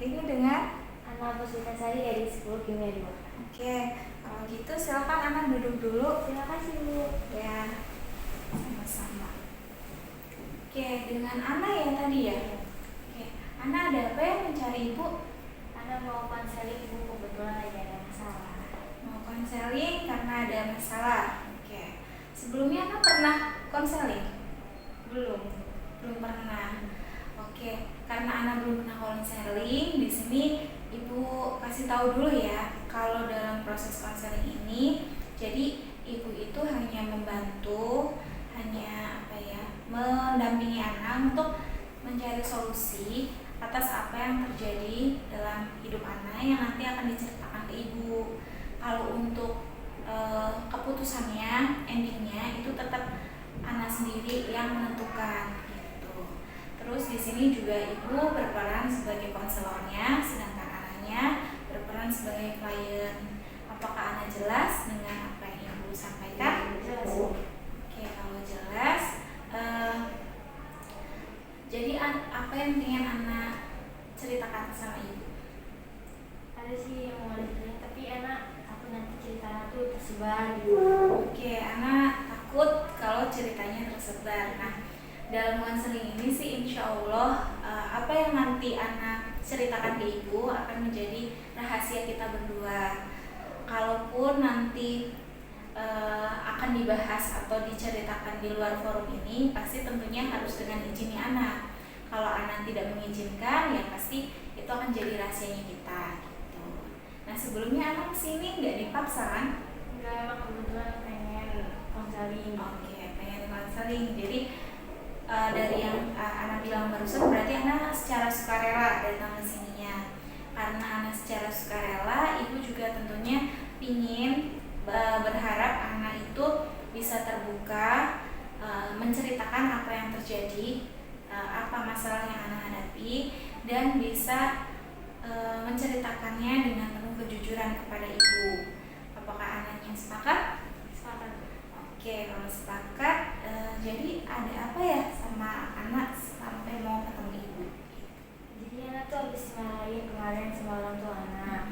Ini dengan Ana Puspitasari dari 10 Kimia 2. Oke, kalau gitu silakan Ana duduk dulu. Terima kasih Bu. Ya, sama-sama. Oke, dengan Ana ya tadi ya. Oke, Ana ada apa yang mencari Ibu? Ana mau konseling Bu, kebetulan lagi ada masalah. Mau konseling karena ada masalah. Oke, sebelumnya Ana pernah konseling? Belum pernah. Oke, karena Ana belum pernah konseling, di sini Ibu kasih tahu dulu ya, kalau dalam proses konseling ini, jadi Ibu itu hanya membantu, mendampingi Ana untuk mencari solusi atas apa yang terjadi dalam hidup Ana yang nanti akan diceritakan ke Ibu. Kalau untuk keputusannya, endingnya itu tetap Ana sendiri yang menentukan. Terus di sini juga Ibu berperan sebagai konselornya, sedangkan Ananya berperan sebagai klien. Apakah Ana jelas dengan apa yang Ibu sampaikan? Jelas. Oke, kalau jelas, jadi apa yang ingin Ana ceritakan sama Ibu? Ada sih yang mau ditanya, tapi aku nanti ceritanya tuh tersebar gitu. Oke, Ana takut kalau ceritanya tersebar. Nah, dalam konseling ini sih insya Allah apa yang nanti Ana ceritakan ke Ibu akan menjadi rahasia kita berdua. Kalaupun nanti akan dibahas atau diceritakan di luar forum ini, pasti tentunya harus dengan izinnya Ana. Kalau Ana tidak mengizinkan, ya pasti itu akan jadi rahasianya kita gitu. Nah, sebelumnya Ana kesini nggak dipaksa kan? Enggak, emang kebetulan pengen konseling. Oke, pengen konseling. Jadi dari yang Ana bilang barusan, berarti Ana secara sukarela datang ke sininya. Karena Ana secara sukarela, Ibu juga tentunya ingin berharap Ana itu bisa terbuka, menceritakan apa yang terjadi, apa masalah yang Ana hadapi, dan bisa menceritakannya dengan penuh kejujuran kepada Ibu. Apakah Ananya sepakat? Sepakat. Oke, kalau sepakat, jadi ada apa ya sama anak sampai mau ketemu Ibu? Jadi Ana tuh habis dimarahin kemarin sama orang tua Ana.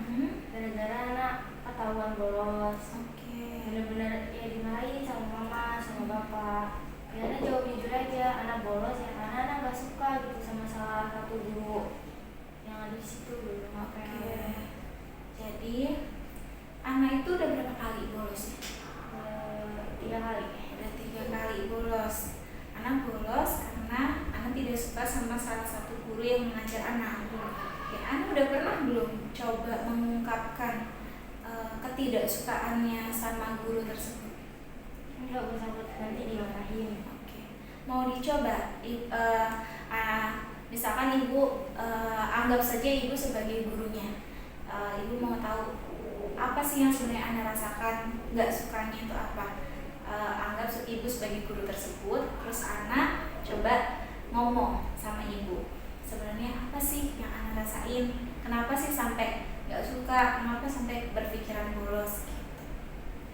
Gara-gara Ana ketahuan bolos. Oke. Bener-bener ya dimarahin sama mama, sama bapak. Ya Ana jawab jujur aja, Ana bolos ya karena Ana nggak suka gitu sama salah satu guru yang ada di situ dulu. Oke. Jadi Ana itu udah berapa kali bolosnya? 3 kali. Udah 3 kali bolos. Ana bolos karena Ana tidak suka sama salah satu guru yang mengajar Ana. Ya, Ana udah pernah belum coba mengungkapkan ketidaksukaannya sama guru tersebut? Enggak usah, nanti dimarahin. Oke. Mau dicoba? Misalkan Ibu anggap saja Ibu sebagai gurunya. Ibu mau tahu apa sih yang sebenarnya Ana rasakan, nggak sukanya itu apa? Anggap Ibu sebagai guru tersebut, terus Ana coba ngomong sama Ibu. Sebenarnya apa sih yang Ana rasain? Kenapa sih sampai nggak suka? Kenapa sampai berpikiran bolos?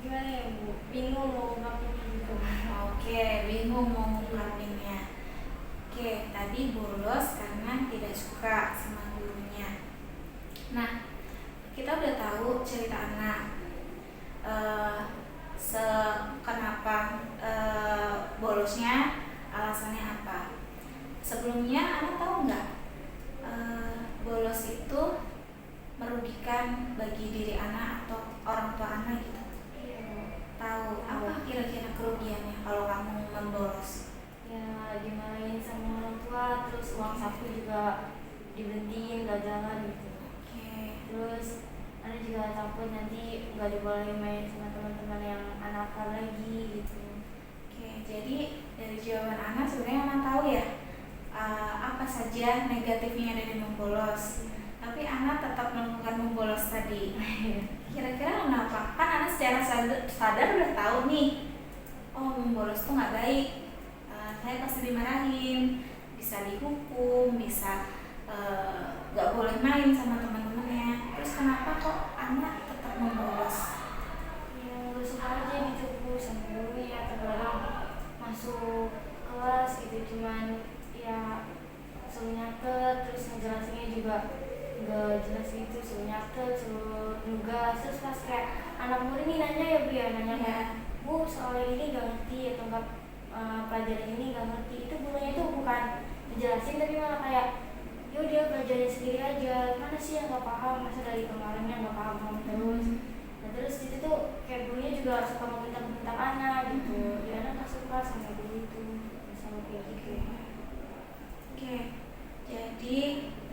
Gimana ya Bu? Bingung mau ngungkapinnya gitu. Oke, bingung mau ngungkapinnya. Oke, tadi bolos karena tidak suka sama gurunya. Nah, kita udah tahu cerita anak. Kenapa bolosnya, alasannya apa? Sebelumnya Ana tahu nggak bolos itu merugikan bagi diri Ana atau orang tua Ana gitu? Tahu apa kira-kira kerugiannya kalau kamu membolos? Ya dimarahin sama orang tua, terus uang saku juga diberhentiin, gak jalan gitu. Oke. Terus Ana juga takut nanti gak dibolehin main sama teman-teman yang anak lagi gitu. Oke, jadi dari jawaban Ana sebenarnya Ana tahu ya apa saja negatifnya dari membolos. Tapi Ana tetap melakukan membolos tadi. Kira-kira kenapa? Kan Ana secara sadar udah tahu nih, oh membolos tuh nggak baik. Saya pasti dimarahin, bisa dihukum, bisa nggak boleh main sama teman-temannya. Terus kenapa kok Ana tetap membolos? Ya gak suka aja ditegur sama gurunya, terkadang masuk kelas gitu cuman ya suruh nyatet, terus ngejelasinnya juga itu suruh nyatet, suruh nugas. Terus pas kayak anak murid ini nanya ya Bu ya, nanya kayak Bu soal ini gak ngerti atau enggak pelajaran ini gak ngerti, itu gurunya itu bukan dijelasin tapi malah kayak yo dia belajarnya sendiri aja, mana sih yang gak paham, masa dari kemarinnya gak paham terus. Nah terus itu tuh kayak gurunya juga suka meminta-minta anak gitu, ya anak gak suka sama guru itu, sama kayak gitu. Oke, jadi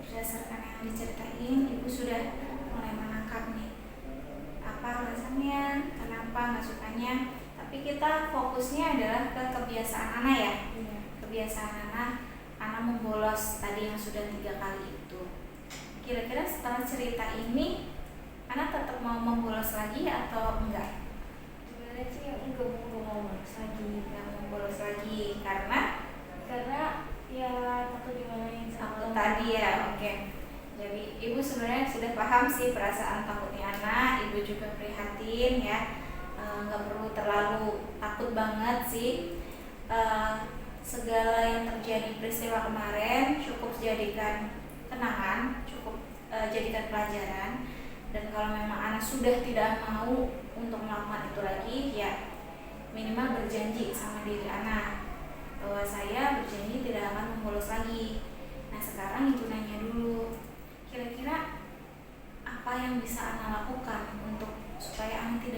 berdasarkan yang diceritain, Ibu sudah mulai menangkap nih apa alasannya, kenapa nggak sukanya. Tapi kita fokusnya adalah ke kebiasaan anak ya. Iya. Kebiasaan anak membolos tadi yang sudah 3 kali itu. Kira-kira setelah cerita ini, anak tetap mau membolos lagi atau enggak? Sebenarnya sih enggak mau bolos lagi. Enggak mau bolos lagi karena ya takut dimarahin takut sama tadi ya. Oke. Jadi Ibu sebenarnya sudah paham sih perasaan takutnya anak. Ibu juga prihatin ya. Nggak perlu terlalu takut banget sih. Segala yang terjadi peristiwa kemarin cukup jadikan kenangan, cukup jadikan pelajaran. Dan kalau memang anak sudah tidak mau untuk melakukan itu lagi, ya minimal berjanji sama diri anak bahwa saya berjanji tidak akan membolos lagi. Nah sekarang Ibu nanya dulu, kira-kira apa yang bisa anak lakukan untuk supaya anak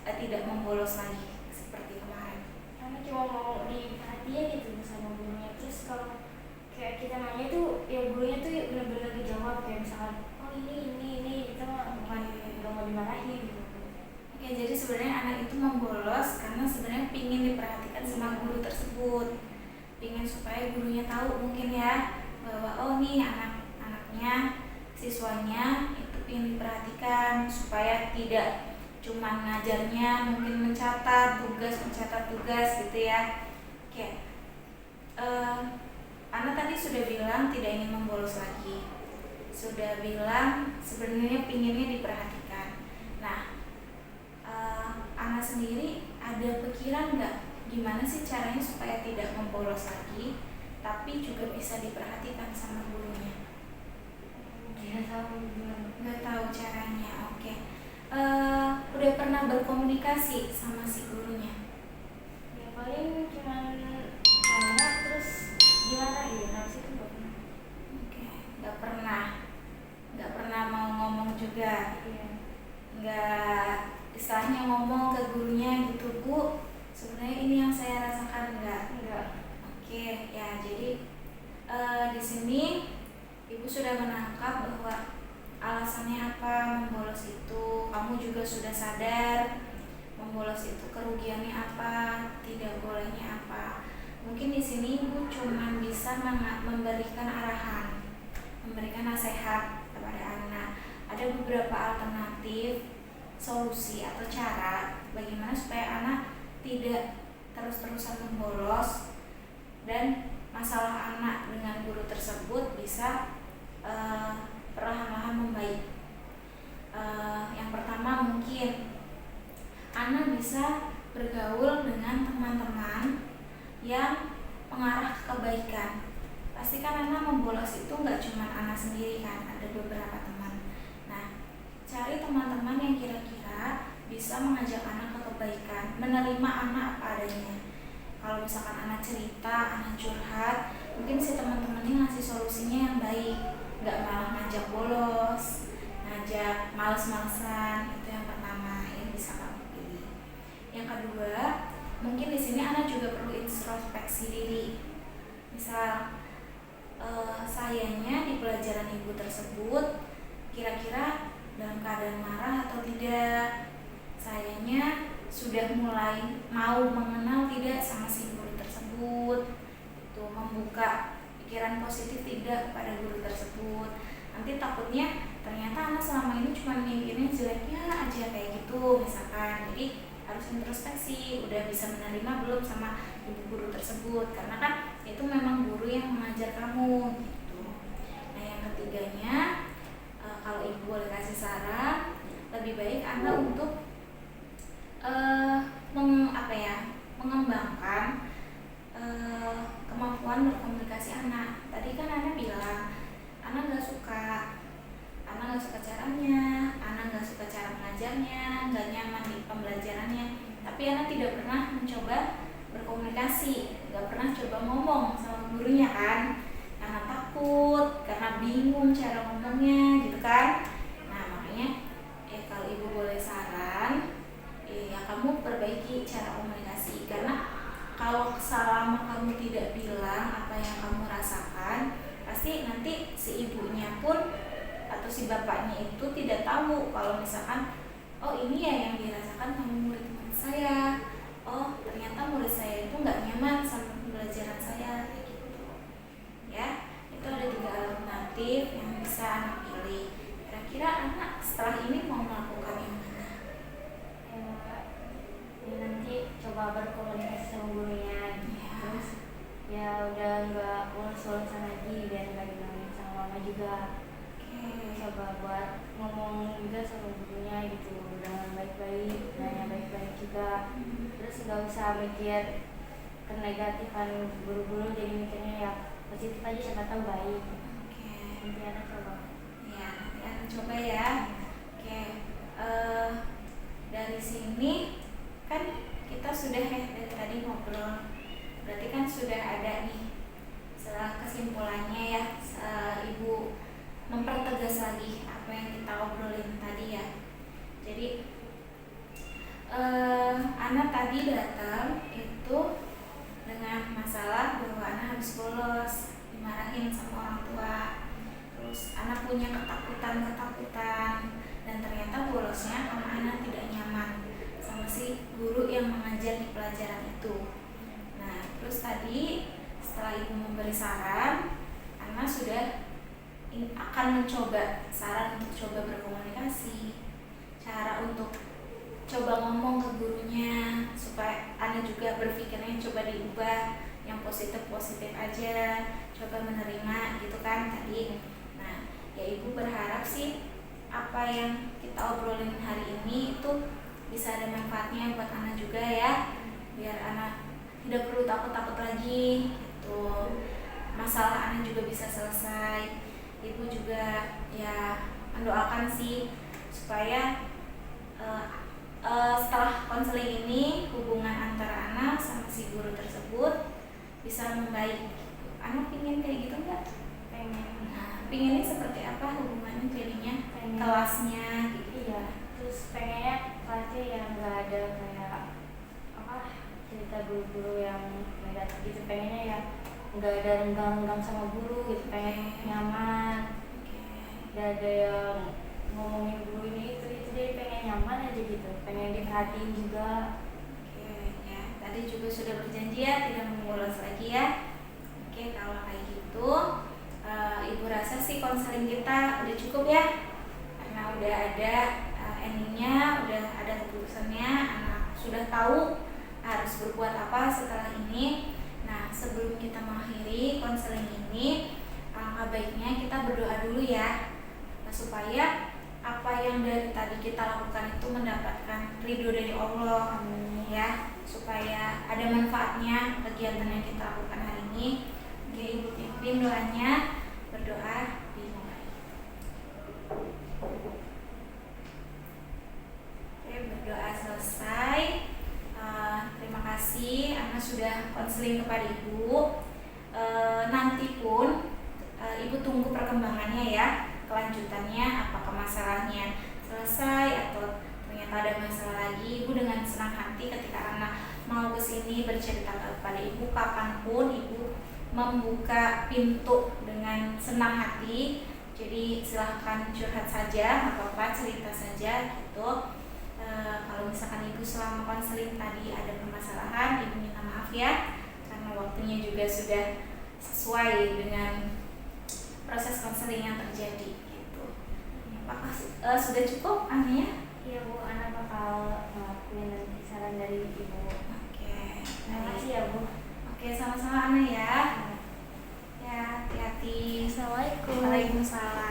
tidak membolos lagi seperti kemarin? Anak cuma mau diperhatiin gitu sama gurunya. Terus kalau kayak kita nanya tuh ya gurunya tuh benar-benar dijawab, kayak misalkan oh ini kita mah bukan nggak mau dimarahin gitu. Oke, jadi sebenarnya anak itu membolos karena sebenarnya ingin diperhatikan sama guru tersebut, ingin supaya gurunya tahu mungkin ya bahwa oh nih anak-anaknya, siswanya itu ingin diperhatikan supaya tidak cuma ngajarnya mungkin mencatat tugas gitu ya. Oke, anak tadi sudah bilang tidak ingin membolos lagi, sudah bilang sebenarnya pinginnya diperhatikan. Nah, anak sendiri ada pikiran nggak gimana sih caranya supaya tidak membolos lagi tapi juga bisa diperhatikan sama gurunya? Nggak tahu caranya. Oke. Udah pernah berkomunikasi sama si gurunya? Ya paling cuman nanya terus gimana ya, harus itu nggak pernah. Oke, nggak pernah mau ngomong juga. Iya. Nggak istilahnya ngomong ke gurunya gitu, Bu, sebenarnya ini yang saya rasakan. Enggak. Oke, ya jadi di sini Ibu sudah menangkap bahwa alasannya apa membolos itu. Kamu juga sudah sadar membolos itu kerugiannya apa, tidak bolehnya apa. Mungkin di sini Ibu cuma bisa memberikan arahan, memberikan nasihat kepada anak. Ada beberapa alternatif solusi atau cara bagaimana supaya anak tidak terus-terusan membolos dan masalah anak dengan guru tersebut bisa perlahan-lahan membaik. Yang pertama mungkin anak bisa bergaul dengan teman-teman yang mengarah ke kebaikan. Pastikan anak membolos itu nggak cuma anak sendiri kan, ada beberapa teman. Nah, cari teman-teman yang kira-kira bisa mengajak anak ke kebaikan, menerima anak apa adanya. Kalau misalkan anak cerita, anak curhat, mungkin si teman-temannya ngasih solusinya yang baik, nggak malah ngajak bolos, ngajak males-malesan. Itu yang pertama yang bisa kamu pilih. Yang kedua, mungkin di sini anak juga perlu introspeksi diri. Misal sayanya di pelajaran Ibu tersebut kira-kira dalam keadaan marah atau tidak, sayanya sudah mulai mau mengenal tidak sama si guru tersebut, itu membuka pikiran positif tidak kepada guru tersebut. Nanti takutnya ternyata anak selama ini cuma mikirnya jeleknya aja kayak gitu misalkan. Jadi harus introspeksi, udah bisa menerima belum sama ibu guru tersebut, karena kan itu memang guru yang mengajar kamu gitu. Nah yang ketiganya, kalau Ibu boleh kasih saran, lebih baik Anda untuk mengembangkan kemampuan berkomunikasi anak. Tadi kan Anda bilang Anda nggak suka anak nggak suka caranya, anak nggak suka cara mengajarnya, nggak nyaman di pembelajarannya, tapi anak tidak pernah mencoba berkomunikasi, nggak pernah coba ngomong sama gurunya kan, karena takut, karena bingung cara ngomongnya gitu kan. Nah makanya kalau ibu boleh saran, ya kamu perbaiki cara komunikasi, karena kalau selama kamu tidak bilang apa yang kamu rasakan, pasti nanti si ibunya pun atau si bapaknya itu tidak tahu kalau misalkan oh ini ya yang dirasakan sama murid-murid saya, oh ternyata murid saya itu nggak nyaman sama pembelajaran saya kayak gitu ya. Itu ada 3 alternatif yang bisa anak pilih. Kira-kira anak setelah ini mau melakukan yang mana? Ya nanti coba berkomunikasi sama gurunya, terus ya udah nggak urus-urusan lagi biar nggak dimarahin sama mama juga. Coba buat ngomong juga sama gurunya gitu dengan baik-baik, nanya baik-baik juga. Terus nggak usah mikir ke negatifan guru-guru, jadi mikirnya ya positif aja, siapa tahu baik. Nanti anak coba. Ya nanti anak coba ya. Oke, dari sini kan kita sudah dari tadi ngobrol, berarti kan sudah ada nih kesimpulannya ya, ibu mempertegas lagi apa yang kita obrolin tadi ya. Jadi anak tadi datang itu dengan masalah bahwa anak habis bolos, dimarahin sama orang tua, terus anak punya ketakutan dan ternyata bolosnya karena anak tidak nyaman sama si guru yang mengajar di pelajaran itu. Nah terus tadi setelah ibu memberi saran, anak sudah akan mencoba saran untuk coba berkomunikasi, cara untuk coba ngomong ke gurunya supaya anak juga berpikirnya coba diubah yang positif aja, coba menerima gitu kan tadi. Nah ya ibu berharap sih apa yang kita obrolin hari ini itu bisa ada manfaatnya buat anak juga ya, biar anak tidak perlu takut lagi gitu, masalah anak juga bisa selesai. Ibu juga ya mendoakan sih supaya setelah konseling ini hubungan antara anak sama si guru tersebut bisa membaik. Anak pingin kayak gitu nggak? Pengen. Nah, pinginnya seperti apa hubungannya jadinya? Pengen. Kelasnya gitu. Iya, terus pengennya kelasnya yang nggak ada kayak cerita guru-guru yang negatif gitu. Pengennya ya nggak ada renggang-renggang sama guru gitu, pengen nyaman. Gak ada yang ngomongin guru ini itu jadi pengen nyaman aja gitu, pengen diperhatiin juga. Ya tadi juga sudah berjanji ya tidak mengulas lagi ya. Kalau kayak gitu ibu rasa sih konseling kita udah cukup ya, karena udah ada endingnya, udah ada keputusannya, anak sudah tahu harus berbuat apa setelah ini. Nah sebelum kita mengakhiri konseling ini, alangkah baiknya kita berdoa dulu ya, supaya apa yang dari tadi kita lakukan itu mendapatkan ridho dari Allah. Amin ya, supaya ada manfaatnya kegiatan yang kita lakukan hari ini. Oke, ibu pimpin doanya, berdoa dimulai. Oke, berdoa selesai. Terima kasih Ana sudah konseling kepada ibu. Nanti pun ibu tunggu perkembangannya ya, kelanjutannya, apakah masalahnya selesai atau ternyata ada masalah lagi. Ibu dengan senang hati ketika anak mau kesini bercerita kepada ibu, kapanpun ibu membuka pintu dengan senang hati. Jadi silahkan curhat saja, nggak apa-apa, cerita saja gitu. Kalau misalkan ibu selama konseling tadi ada permasalahan, ibu minta maaf ya, karena waktunya juga sudah sesuai dengan proses konseling yang terjadi gitu. Apakah sudah cukup Ania? Iya Bu, anak bakal ngelakuin nanti saran dari ibu. Oke, Terima kasih ya Bu. Oke, sama-sama Ana ya. Ya, hati-hati. Assalamualaikum. Waalaikumsalam.